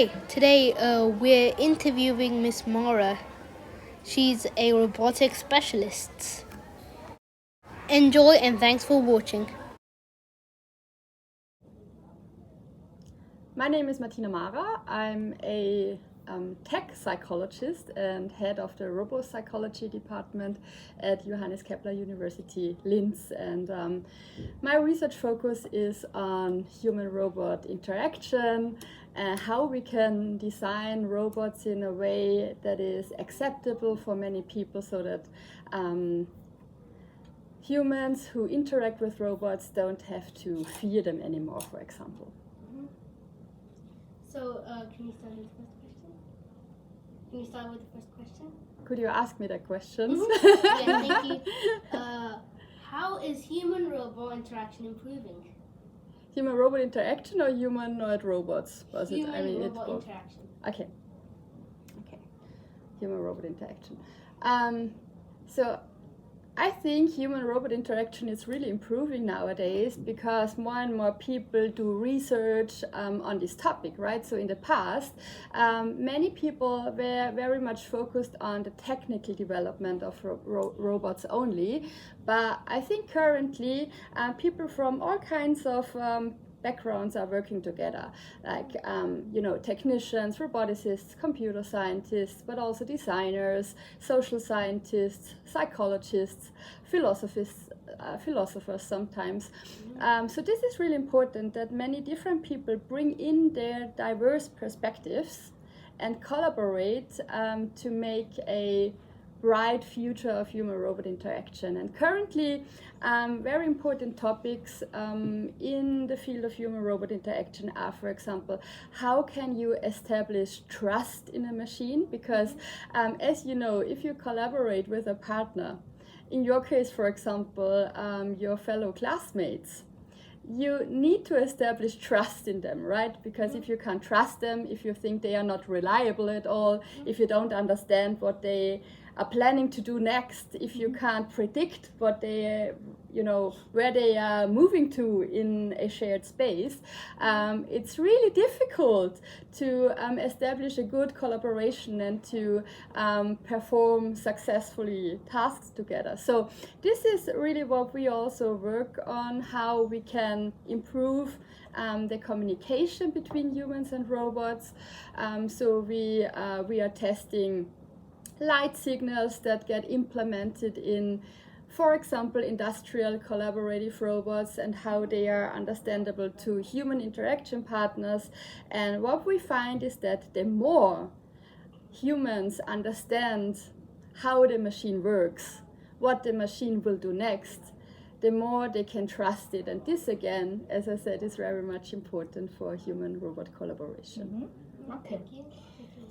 Hey, today we're interviewing Miss Mara. She's a robotics specialist. Enjoy and thanks for watching. My name is Martina Mara. I'm a tech psychologist and head of the robopsychology department at Johannes Kepler University, Linz. And my research focus is on human-robot interaction and how we can design robots in a way that is acceptable for many people so that humans who interact with robots don't have to fear them anymore, for example. So, can you start with the first question? Can you start with the first question? Could you ask me the questions? Yeah, thank you. How is human-robot interaction improving? Human-robot interaction or humanoid robots? Was it? I mean, Human-robot interaction. Okay. Human-robot interaction. So I think human-robot interaction is really improving nowadays because more and more people do research on this topic, right? So in the past, many people were very much focused on the technical development of robots only. But I think currently people from all kinds of backgrounds are working together, like technicians, roboticists, computer scientists, but also designers, social scientists, psychologists, philosophers sometimes. So this is really important that many different people bring in their diverse perspectives and collaborate to make a bright future of human-robot interaction. And currently, very important topics in the field of human-robot interaction are, for example, how can you establish trust in a machine? Because as you know, if you collaborate with a partner, in your case, for example, your fellow classmates, you need to establish trust in them, right? Because if you can't trust them, if you think they are not reliable at all, if you don't understand what they are planning to do next, if you can't predict what they, where they are moving to in a shared space, it's really difficult to establish a good collaboration and to perform successfully tasks together. So this is really what we also work on, how we can improve the communication between humans and robots. So we are testing light signals that get implemented in, for example, industrial collaborative robots and how they are understandable to human interaction partners. And what we find is that the more humans understand how the machine works, what the machine will do next, the more they can trust it. And this, again, as I said, is very much important for human-robot collaboration. Mm-hmm. Okay.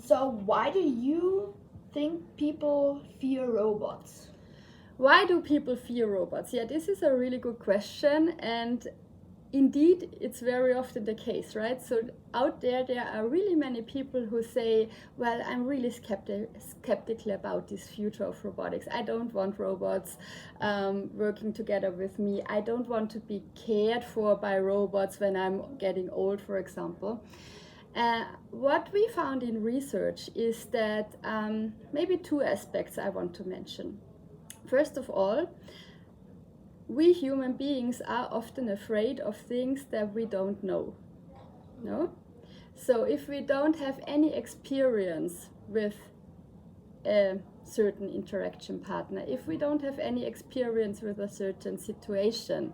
So why do you think people fear robots? Why do people fear robots? Yeah, this is a really good question, and indeed it's very often the case, right? So out there are really many people who say, well, I'm really skeptical about this future of robotics. I don't want robots working together with me. I don't want to be cared for by robots when I'm getting old, for example. What we found in research is that maybe two aspects I want to mention. First of all, we human beings are often afraid of things that we don't know. No? So if we don't have any experience with a certain interaction partner, if we don't have any experience with a certain situation,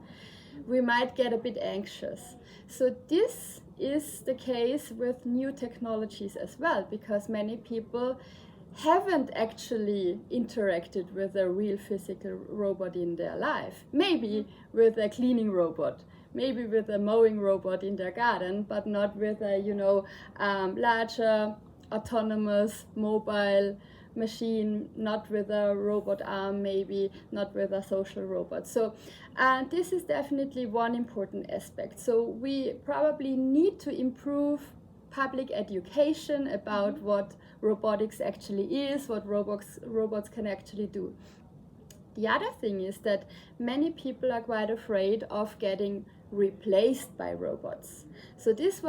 we might get a bit anxious. So this is the case with new technologies as well, because many people haven't actually interacted with a real physical robot in their life. Maybe with a cleaning robot, maybe with a mowing robot in their garden, but not with a larger autonomous mobile machine, not with a robot arm, maybe not with a social robot. So this is definitely one important aspect. So we probably need to improve public education about what robotics actually is, what robots can actually do. The other thing is that many people are quite afraid of getting replaced by robots. So this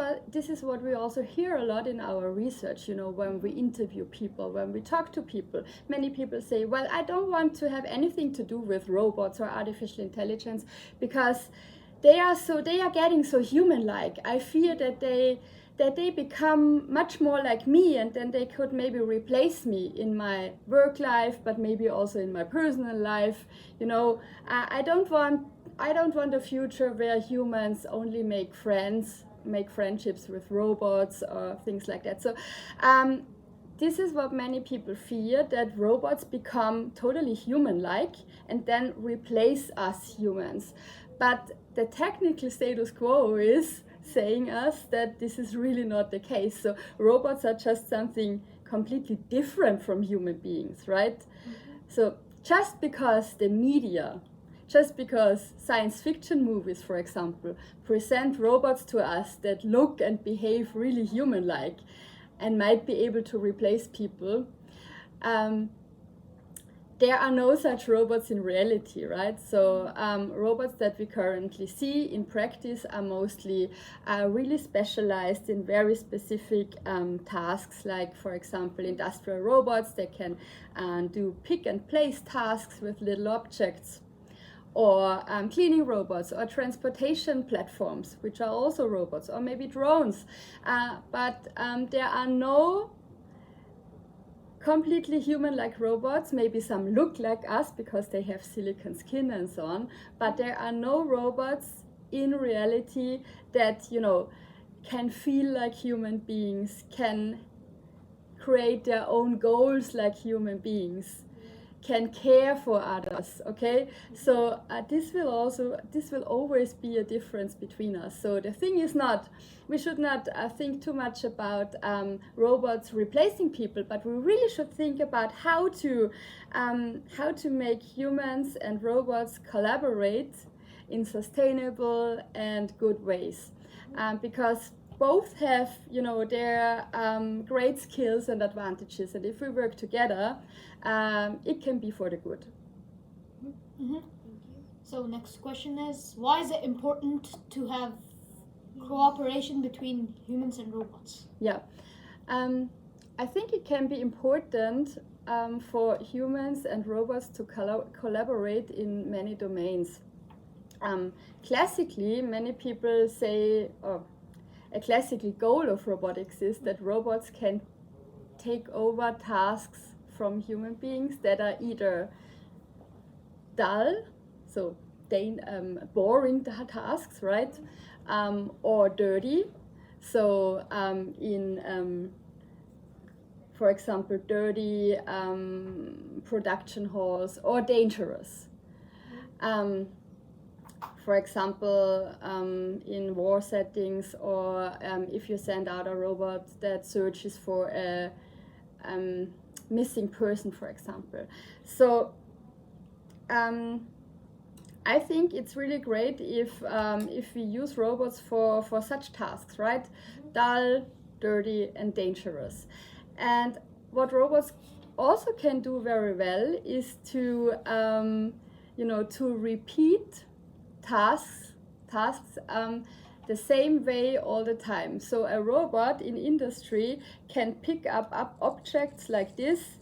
is what we also hear a lot in our research, when we interview people, when we talk to people. Many people say, well, I don't want to have anything to do with robots or artificial intelligence because they are getting so human-like. I fear that they become much more like me, and then they could maybe replace me in my work life, but maybe also in my personal life. I don't want a future where humans only make friendships with robots or things like that. So this is what many people fear, that robots become totally human-like and then replace us humans. But the technical status quo is saying us that this is really not the case. So robots are just something completely different from human beings, right? So just because the media, just because science fiction movies, for example, present robots to us that look and behave really human-like and might be able to replace people, there are no such robots in reality, right? So robots that we currently see in practice are mostly really specialized in very specific tasks, like, for example, industrial robots that can do pick and place tasks with little objects, or cleaning robots, or transportation platforms, which are also robots, or maybe drones. But there are no completely human-like robots. Maybe some look like us because they have silicon skin and so on, but there are no robots in reality that can feel like human beings, can create their own goals like human beings, can care for others. Okay, so this will always be a difference between us. So the thing is not, we should not think too much about robots replacing people, but we really should think about how to make humans and robots collaborate in sustainable and good ways, because both have their great skills and advantages, and if we work together, it can be for the good. Mm-hmm. So next question is, why is it important to have cooperation between humans and robots? Yeah, I think it can be important for humans and robots to collaborate in many domains. Classically, many people say, a classical goal of robotics is that robots can take over tasks from human beings that are either dull, so boring tasks, right, or dirty. So for example, dirty production halls, or dangerous. For example, in war settings, or if you send out a robot that searches for a missing person, for example. So I think it's really great if we use robots for such tasks, right? Dull, dirty, and dangerous. And what robots also can do very well is to repeat tasks the same way all the time. So a robot in industry can pick up objects like this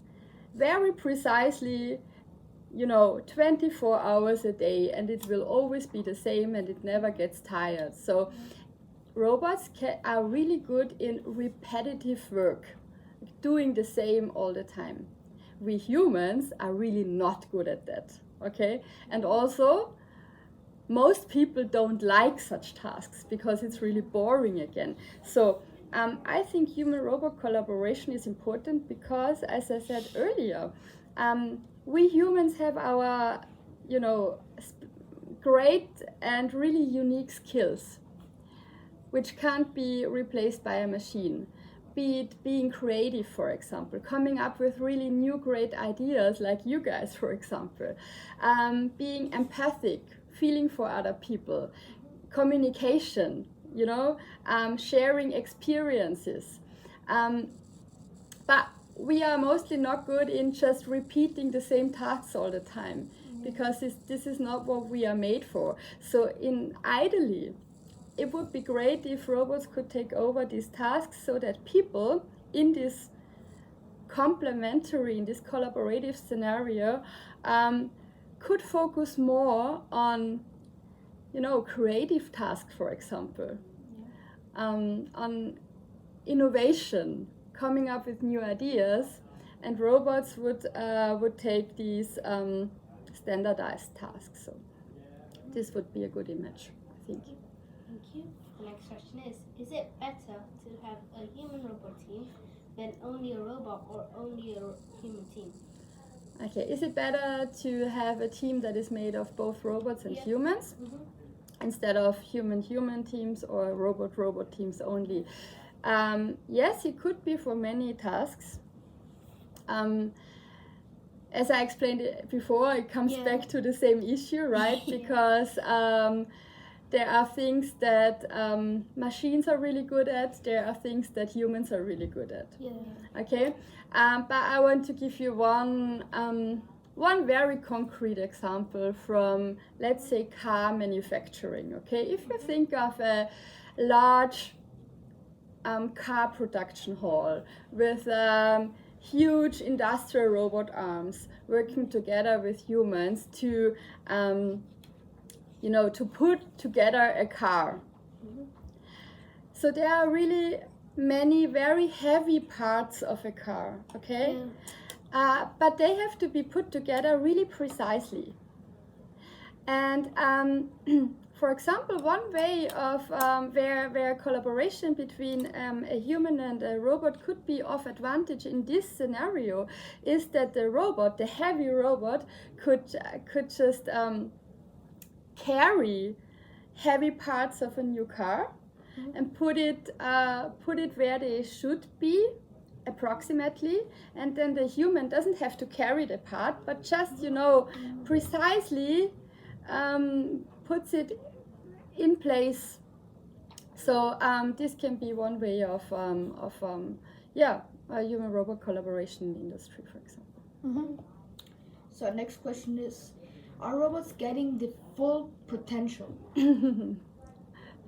very precisely, 24 hours a day, and it will always be the same, and it never gets tired. So robots are really good in repetitive work, doing the same all the time. We humans are really not good at that, okay? And also, most people don't like such tasks because it's really boring again. So I think human-robot collaboration is important because, as I said earlier, we humans have our, great and really unique skills, which can't be replaced by a machine. Be it being creative, for example, coming up with really new great ideas like you guys, for example, being empathic, feeling for other people, communication, sharing experiences. But we are mostly not good in just repeating the same tasks all the time. because this is not what we are made for. So ideally, it would be great if robots could take over these tasks so that people in this complementary, in this collaborative scenario, could focus more on, creative tasks, for example, on innovation, coming up with new ideas, and robots would take these standardized tasks. So this would be a good image, I think. Thank you. The next question is it better to have a human-robot team than only a robot or only a human team? Okay, is it better to have a team that is made of both robots and humans instead of human-human teams or robot-robot teams only? Yes, it could be for many tasks. As I explained it before, it comes back to the same issue, right? Because there are things that machines are really good at, there are things that humans are really good at. Okay? But I want to give you one very concrete example from, let's say, car manufacturing. Okay? If you think of a large car production hall with huge industrial robot arms working together with humans to put together a car. So there are really many very heavy parts of a car, okay? But they have to be put together really precisely. And for example, one way of where collaboration between a human and a robot could be of advantage in this scenario is that the robot, the heavy robot, could just carry heavy parts of a new car and put it where they should be approximately, and then the human doesn't have to carry the part, but just precisely puts it in place. So this can be one way of human-robot collaboration in the industry, for example. So next question is, are robots getting the full potential?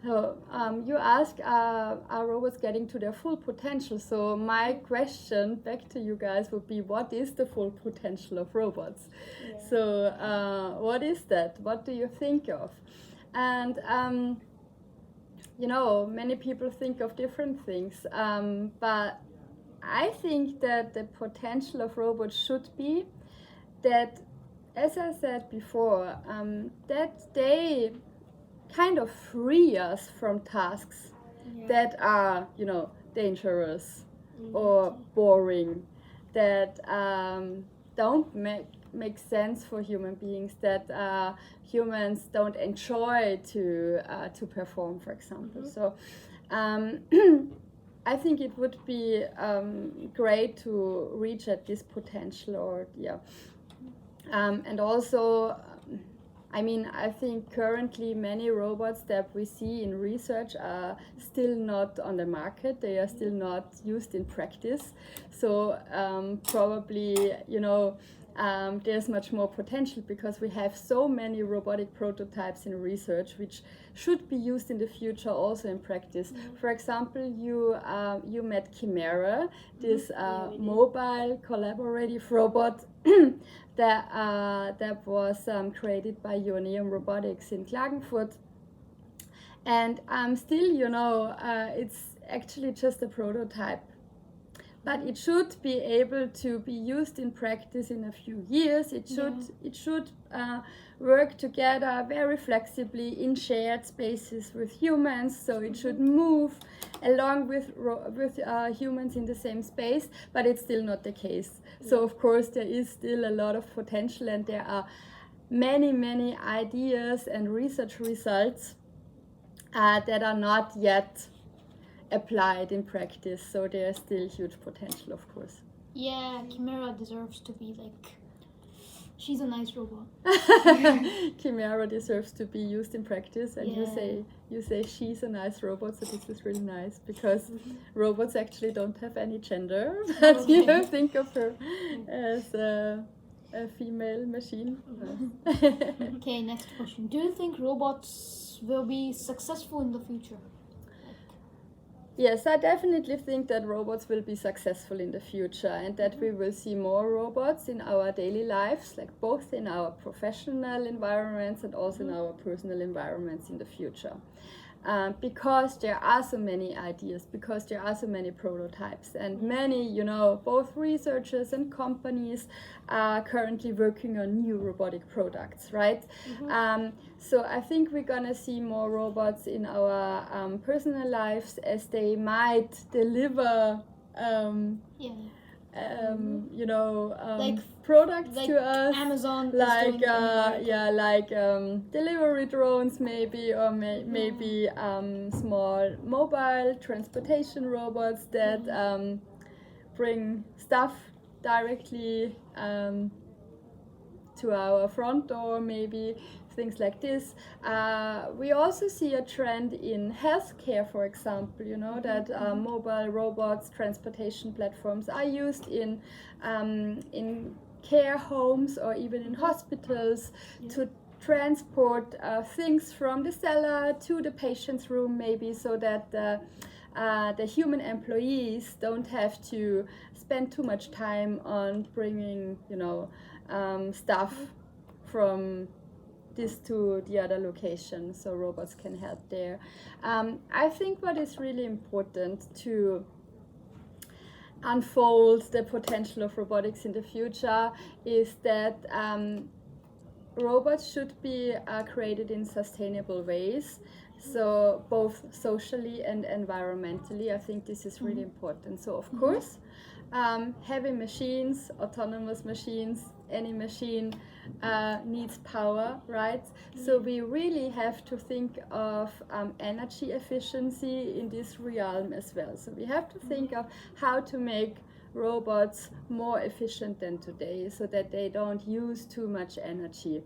So you ask, are robots getting to their full potential? So my question back to you guys would be, what is the full potential of robots? So what is that? What do you think of? And many people think of different things, but I think that the potential of robots should be that, as I said before, that they kind of free us from tasks that are, dangerous or boring, that don't make sense for human beings, that humans don't enjoy to perform, for example. So I think it would be great to reach at this potential, and also, I think currently many robots that we see in research are still not on the market. They are still not used in practice. So probably, there's much more potential because we have so many robotic prototypes in research which should be used in the future also in practice. For example, you met Chimera, this mobile collaborative robot that was created by Ioneum Robotics in Klagenfurt. And still, it's actually just a prototype. But it should be able to be used in practice in a few years. It should work together very flexibly in shared spaces with humans. So it should move along with humans in the same space, but it's still not the case. So of course there is still a lot of potential, and there are many ideas and research results that are not yet applied in practice, so there's still huge potential, of course. Yeah, Chimera deserves to be she's a nice robot. Chimera deserves to be used in practice, and you say she's a nice robot, so this is really nice because robots actually don't have any gender, but you think of her as a female machine. Okay, next question. Do you think robots will be successful in the future? Yes, I definitely think that robots will be successful in the future and that we will see more robots in our daily lives, like both in our professional environments and also in our personal environments in the future. Because there are so many ideas, because there are so many prototypes, and many, both researchers and companies are currently working on new robotic products, right? So I think we're gonna see more robots in our personal lives as they might deliver Like products to us, Amazon is like doing in America. delivery drones maybe, or maybe small mobile transportation robots that bring stuff directly to our front door, maybe things like this. We also see a trend in healthcare, for example, that mobile robots, transportation platforms are used in care homes or even in hospitals to transport things from the cellar to the patient's room, maybe, so that the human employees don't have to spend too much time on bringing, stuff from this to the other location, so robots can help there. I think what is really important to unfold the potential of robotics in the future is that robots should be created in sustainable ways, so both socially and environmentally. I think this is really important. So of course, heavy machines, autonomous machines, any machine needs power, right? So we really have to think of energy efficiency in this realm as well. So we have to think of how to make robots more efficient than today so that they don't use too much energy.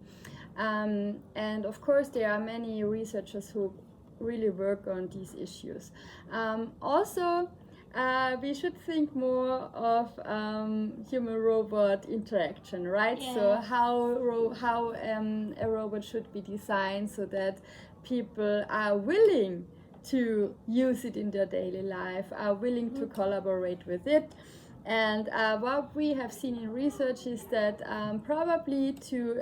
And of course, there are many researchers who really work on these issues. Also, we should think more of human-robot interaction, right? Yeah. So how a robot should be designed so that people are willing to use it in their daily life, are willing to collaborate with it. And what we have seen in research is that probably to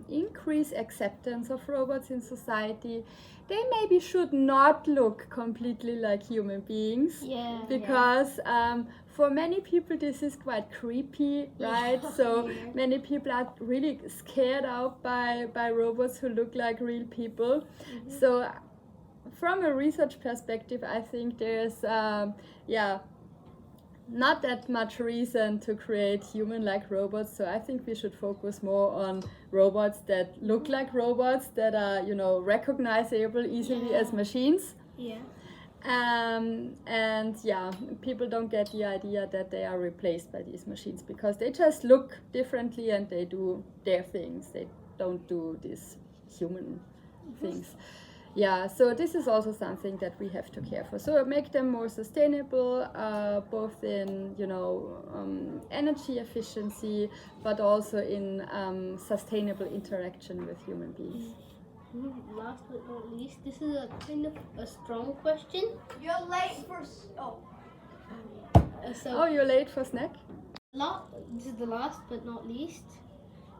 increase acceptance of robots in society, they maybe should not look completely like human beings. Yeah. Because for many people this is quite creepy, right? So many people are really scared out by robots who look like real people. So from a research perspective, I think there's not that much reason to create human-like robots. So I think we should focus more on robots that look like robots, that are, recognizable easily as machines. Yeah. And people don't get the idea that they are replaced by these machines because they just look differently and they do their things. They don't do these human things. Yeah, so this is also something that we have to care for. So make them more sustainable, both in energy efficiency, but also in sustainable interaction with human beings. Last but not least, this is a kind of a strong question. You're late for. Oh, you're late for snack? This is the last but not least.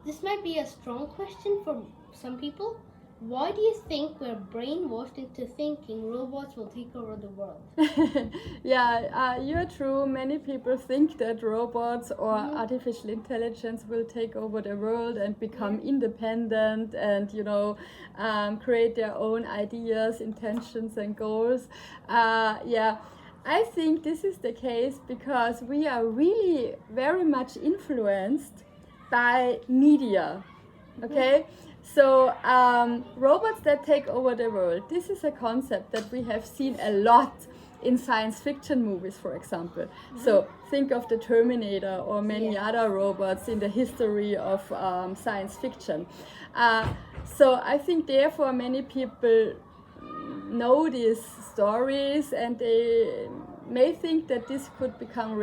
This might be a strong question for some people. Why do you think we're brainwashed into thinking robots will take over the world? You're true. Many people think that robots or artificial intelligence will take over the world and become independent and, create their own ideas, intentions and goals. I think this is the case because we are really very much influenced by media, okay? So robots that take over the world, this is a concept that we have seen a lot in science fiction movies, for example. So think of the Terminator or many other robots in the history of science fiction. So I think therefore many people know these stories and they may think that this could become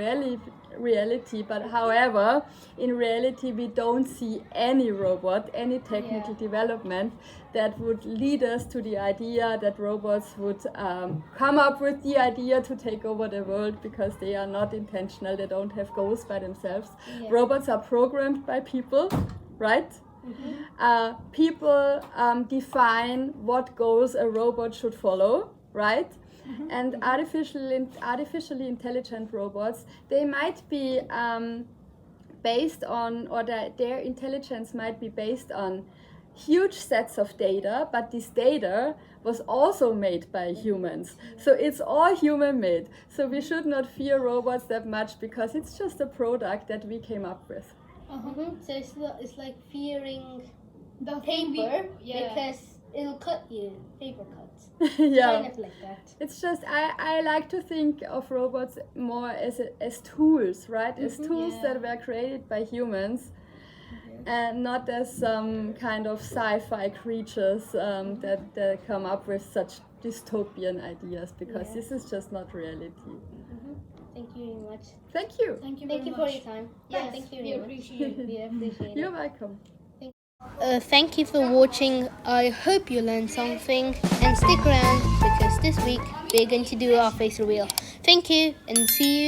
reality. But however, in reality, we don't see any robot, any technical development that would lead us to the idea that robots would come up with the idea to take over the world, because they are not intentional, they don't have goals by themselves. Robots are programmed by people, right? People define what goals a robot should follow, right? And artificially intelligent robots, they might be based on, or their intelligence might be based on huge sets of data, but this data was also made by humans. So it's all human made. So we should not fear robots that much, because it's just a product that we came up with. So it's like fearing The paper because it'll cut you. Paper cuts. Yeah. Kind of like that. It's just, I like to think of robots more as tools, right? As tools that were created by humans, and not as some kind of sci-fi creatures that come up with such dystopian ideas, because this is just not reality. Thank you very much. Thank you. Thank you Thank very you much. for your time. Yes, Thank you we very much. appreciate it. We appreciate You're it. welcome. Thank you for watching. I hope you learned something, and stick around because this week we're going to do our face reveal. Thank you, and see you